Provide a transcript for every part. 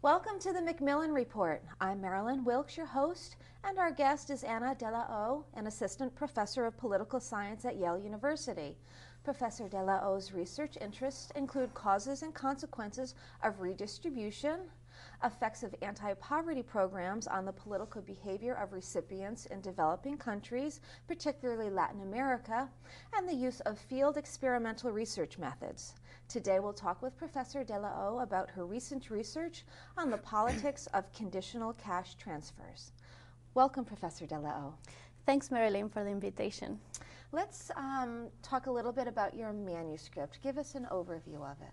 Welcome to the Macmillan Report. I'm Marilyn Wilkes, your host, and our guest is Anna De La O, an assistant professor of political science at Yale University. Professor De La O's research interests include causes and consequences of redistribution, effects of anti-poverty programs on the political behavior of recipients in developing countries, particularly Latin America, and the use of field experimental research methods. Today we'll talk with Professor De La O about her recent research on the politics of conditional cash transfers. Welcome, Professor De La O. Thanks, Marilyn, for the invitation. Let's talk a little bit about your manuscript. Give us an overview of it.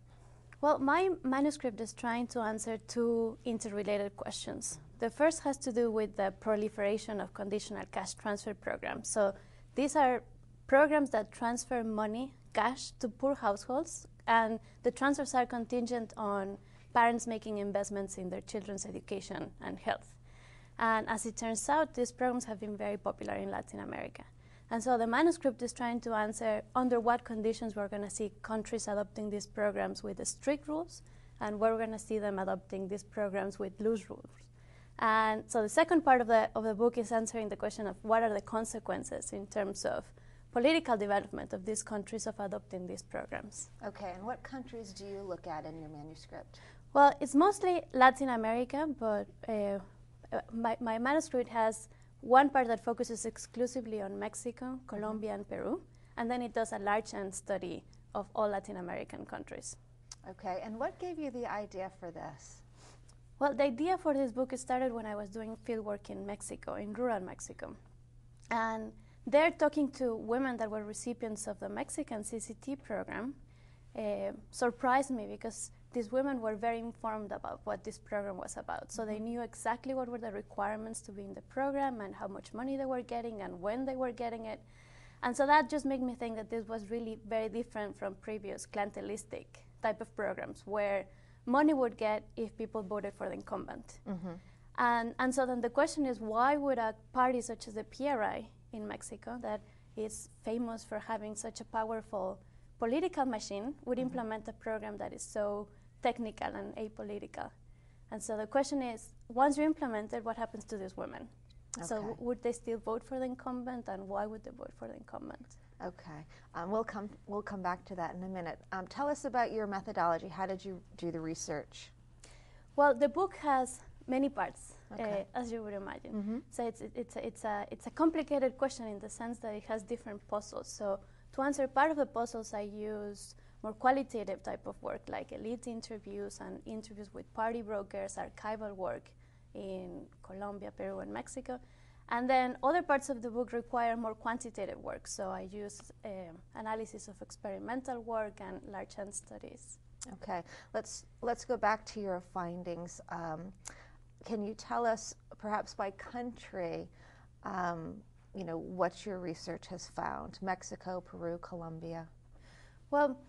Well, my manuscript is trying to answer two interrelated questions. The first has to do with the proliferation of conditional cash transfer programs. So these are programs that transfer money, cash, to poor households, and the transfers are contingent on parents making investments in their children's education and health. And as it turns out, these programs have been very popular in Latin America. And so the manuscript is trying to answer under what conditions we're going to see countries adopting these programs with the strict rules, and where we're going to see them adopting these programs with loose rules. And so the second part of the book is answering the question of what are the consequences in terms of political development of these countries of adopting these programs. Okay, and what countries do you look at in your manuscript? Well, it's mostly Latin America, but my manuscript has one part that focuses exclusively on Mexico, Colombia, and Peru, and then it does a large end study of all Latin American countries. Okay, and what gave you the idea for this? Well, the idea for this book started when I was doing fieldwork in Mexico, in rural Mexico. And there, talking to women that were recipients of the Mexican CCT program surprised me, because these women were very informed about what this program was about. So they knew exactly what were the requirements to be in the program and how much money they were getting and when they were getting it. And so that just made me think that this was really very different from previous clientelistic type of programs where money would get if people voted for the incumbent. And so then the question is, why would a party such as the PRI in Mexico, that is famous for having such a powerful political machine, would implement a program that is so technical and apolitical? And so the question is, once you implement it, what happens to these women? Okay. So would they still vote for the incumbent, and why would they vote for the incumbent? Okay, we'll come back to that in a minute. Tell us about your methodology. How did you do the research? Well, the book has many parts, as you would imagine. So it's a complicated question in the sense that it has different puzzles. So to answer part of the puzzles, I use more qualitative type of work, like elite interviews and interviews with party brokers, archival work in Colombia, Peru, and Mexico. And then other parts of the book require more quantitative work. So I use analysis of experimental work and large end studies. Okay, let's go back to your findings. Can you tell us, perhaps by country, what your research has found? Mexico, Peru, Colombia. Well,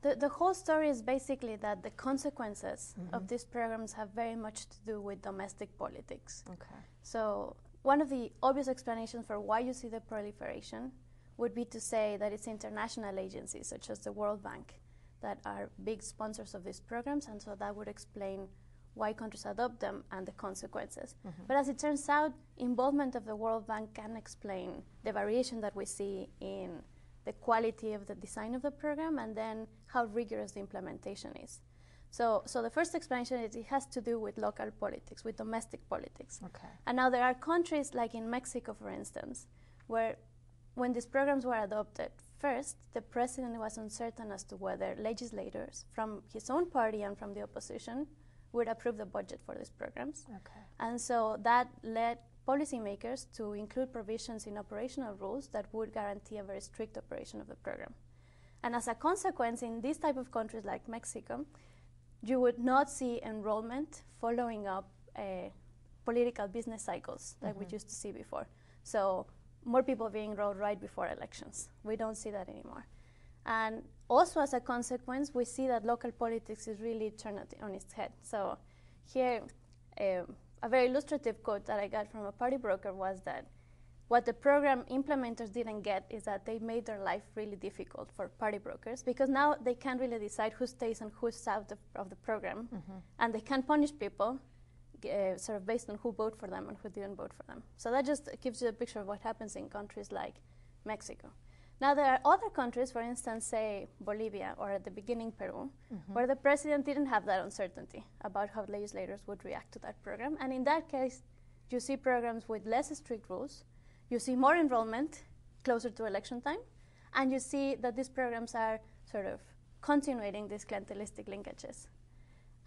the whole story is basically that the consequences of these programs have very much to do with domestic politics. Okay. So one of the obvious explanations for why you see the proliferation would be to say that it's international agencies such as the World Bank that are big sponsors of these programs, and so that would explain why countries adopt them and the consequences. But as it turns out, involvement of the World Bank can explain the variation that we see in the quality of the design of the program, and then how rigorous the implementation is. So the first explanation is it has to do with local politics, with domestic politics. Okay. And now there are countries like in Mexico, for instance, where when these programs were adopted, first, the president was uncertain as to whether legislators from his own party and from the opposition would approve the budget for these programs. Okay. And so that led policymakers to include provisions in operational rules that would guarantee a very strict operation of the program. And as a consequence, in these type of countries like Mexico, you would not see enrollment following up political business cycles like we used to see before. So more people being enrolled right before elections. We don't see that anymore. And also as a consequence, we see that local politics is really turned on its head. So here, a very illustrative quote that I got from a party broker was that what the program implementers didn't get is that they made their life really difficult for party brokers, because now they can't really decide who stays and who's out of the program, and they can punish people sort of based on who voted for them and who didn't vote for them. So that just gives you a picture of what happens in countries like Mexico. Now there are other countries, for instance, say Bolivia, or at the beginning Peru, where the president didn't have that uncertainty about how legislators would react to that program. And in that case, you see programs with less strict rules, you see more enrollment closer to election time, and you see that these programs are sort of continuing these clientelistic linkages.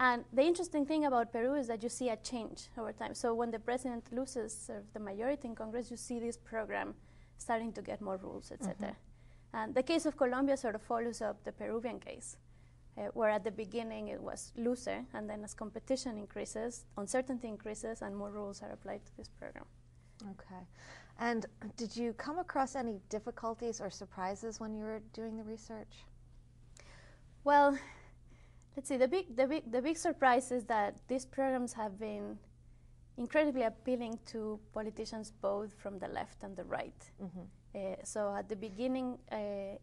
And the interesting thing about Peru is that you see a change over time. So when the president loses sort of the majority in Congress, you see this program starting to get more rules, etc. And the case of Colombia sort of follows up the Peruvian case, where at the beginning it was looser, and then as competition increases, uncertainty increases, and more rules are applied to this program. Okay. And did you come across any difficulties or surprises when you were doing the research? Well, let's see. The big surprise is that these programs have been incredibly appealing to politicians both from the left and the right. So at the beginning,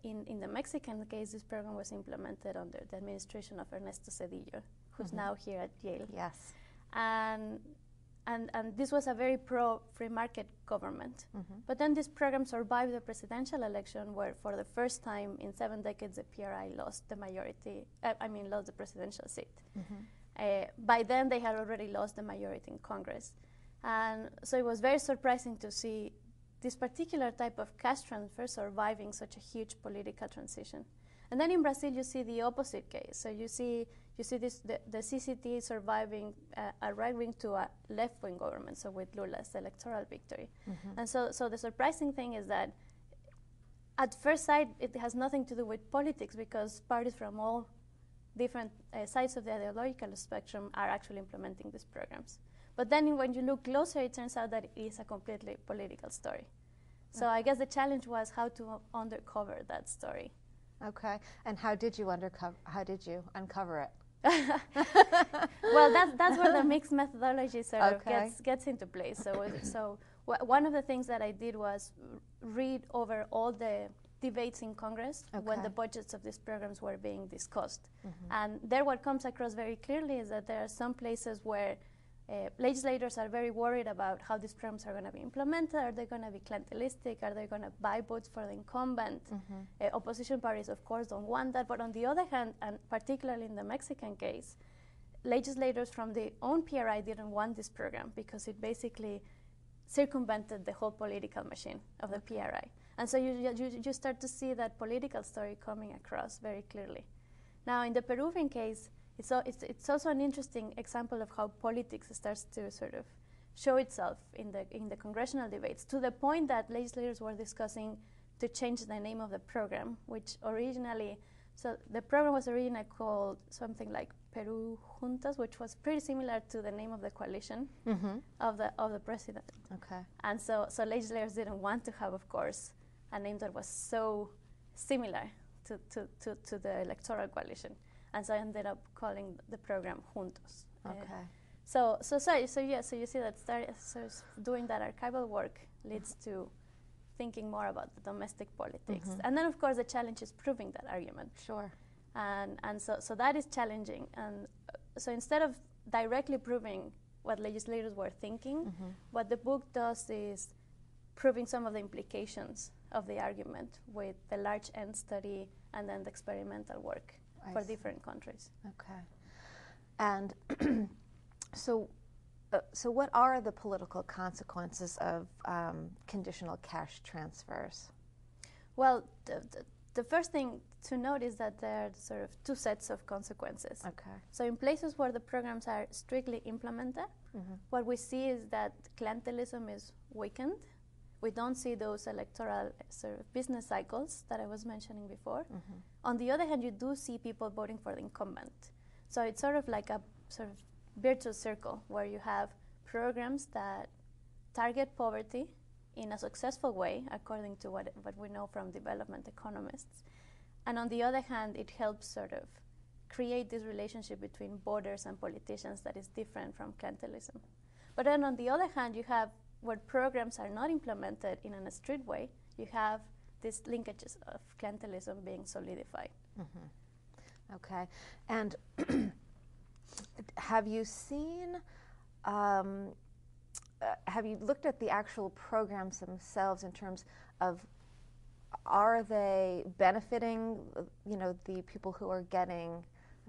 in the Mexican case, this program was implemented under the administration of Ernesto Zedillo, who's now here at Yale. Yes. And this was a very pro-free market government. But then this program survived the presidential election, where for the first time in 7 decades, the PRI lost the majority, lost the presidential seat. By then, they had already lost the majority in Congress. And so it was very surprising to see this particular type of cash transfer surviving such a huge political transition. And then in Brazil, you see the opposite case. So you see this, the CCT surviving a right-wing to a left-wing government, so with Lula's electoral victory. And so the surprising thing is that at first sight, it has nothing to do with politics, because parties from all different sides of the ideological spectrum are actually implementing these programs. But then when you look closer, it turns out that it is a completely political story. So I guess the challenge was how to uncover that story. Okay, and how did you uncover it? Well, that's where the mixed methodology sort of gets into place. So one of the things that I did was read over all the debates in Congress when the budgets of these programs were being discussed. And there what comes across very clearly is that there are some places where legislators are very worried about how these programs are going to be implemented. Are they going to be clientelistic? Are they going to buy votes for the incumbent? Opposition parties, of course, don't want that. But on the other hand, and particularly in the Mexican case, legislators from their own PRI didn't want this program because it basically circumvented the whole political machine of the PRI. And so you start to see that political story coming across very clearly. Now, in the Peruvian case, it's also an interesting example of how politics starts to sort of show itself in the congressional debates, to the point that legislators were discussing to change the name of the program, which originally, so the program was originally called something like Peru Juntas, which was pretty similar to the name of the coalition of the president. Okay. And so legislators didn't want to have, of course, a name that was so similar to the electoral coalition. And so I ended up calling the program Juntos. Okay. So you see that doing that archival work leads to thinking more about the domestic politics. And then, of course, the challenge is proving that argument. Sure. And so that is challenging. And so instead of directly proving what legislators were thinking, what the book does is proving some of the implications of the argument with the large N study and then the experimental work for different countries. Okay. And so what are the political consequences of conditional cash transfers? Well, the first thing to note is that there are sort of two sets of consequences. Okay. So in places where the programs are strictly implemented, what we see is that clientelism is weakened. We don't see those electoral sort of business cycles that I was mentioning before. On the other hand, you do see people voting for the incumbent. So it's sort of like a sort of virtuous circle where you have programs that target poverty in a successful way, according to what we know from development economists. And on the other hand, it helps sort of create this relationship between voters and politicians that is different from clientelism. But then on the other hand, you have where programs are not implemented in a strict way, you have these linkages of clientelism being solidified. Mm-hmm. Okay. And have you seen, have you looked at the actual programs themselves in terms of, are they benefiting, the people who are getting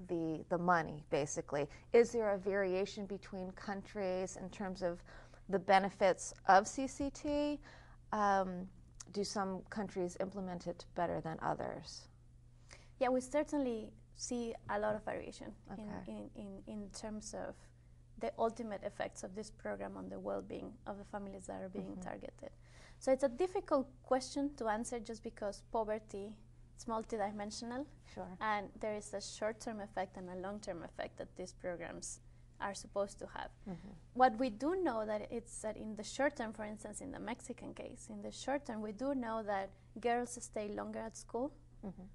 the money, basically? Is there a variation between countries in terms of the benefits of CCT? Do some countries implement it better than others? Yeah, we certainly see a lot of variation okay. in terms of the ultimate effects of this program on the well-being of the families that are being targeted. So it's a difficult question to answer just because poverty is multidimensional. Sure. And there is a short-term effect and a long-term effect that these programs are supposed to have. What we do know that it's that in the short term, for instance, in the Mexican case, in the short term, we do know that girls stay longer at school.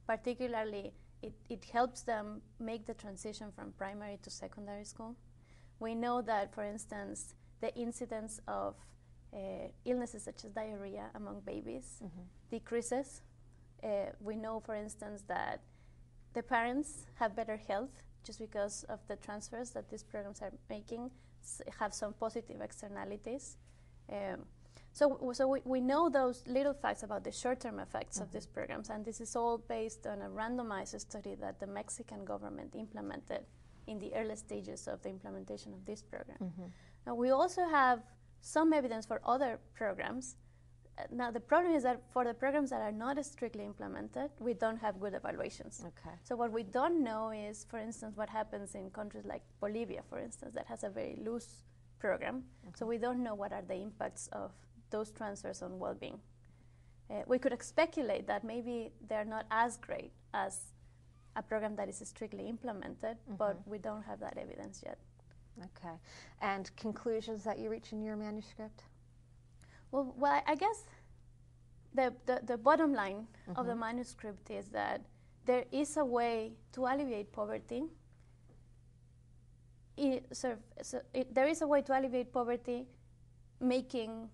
Particularly, it helps them make the transition from primary to secondary school. We know that, for instance, the incidence of illnesses such as diarrhea among babies decreases. We know, for instance, that the parents have better health just because of the transfers that these programs are making, have some positive externalities. So we know those little facts about the short-term effects of these programs, and this is all based on a randomized study that the Mexican government implemented in the early stages of the implementation of this program. Now, we also have some evidence for other programs. Now, the problem is that for the programs that are not strictly implemented, we don't have good evaluations. Okay. So what we don't know is, for instance, what happens in countries like Bolivia, for instance, that has a very loose program. So we don't know what are the impacts of those transfers on well-being. We could speculate that maybe they're not as great as a program that is strictly implemented, but we don't have that evidence yet. Okay. And conclusions that you reach in your manuscript? Well, I guess the bottom line of the manuscript is that there is a way to alleviate poverty. There is a way to alleviate poverty, making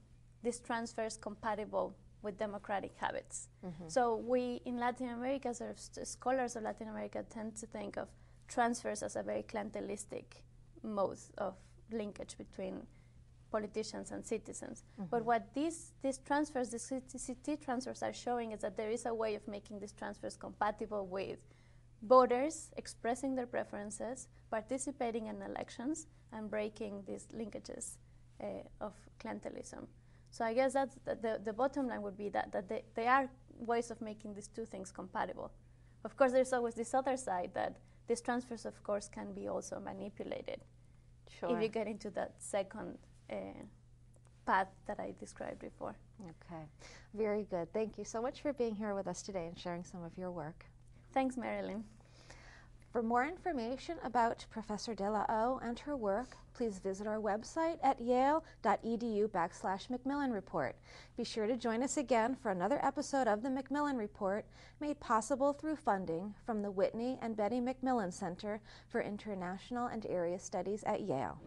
these transfers compatible with democratic habits. So we in Latin America, sort of scholars of Latin America, tend to think of transfers as a very clientelistic mode of linkage between politicians and citizens. But what these transfers, the CCT transfers, are showing is that there is a way of making these transfers compatible with voters expressing their preferences, participating in elections, and breaking these linkages of clientelism. So I guess that's the bottom line would be that there are ways of making these two things compatible. Of course, there's always this other side that these transfers, of course, can be also manipulated. Sure. If you get into that second path that I described before. Okay, very good. Thank you so much for being here with us today and sharing some of your work. Thanks, Marilyn. For more information about Professor De La O and her work, please visit our website at yale.edu/Macmillan Report. Be sure to join us again for another episode of the Macmillan Report, made possible through funding from the Whitney and Betty Macmillan Center for International and Area Studies at Yale.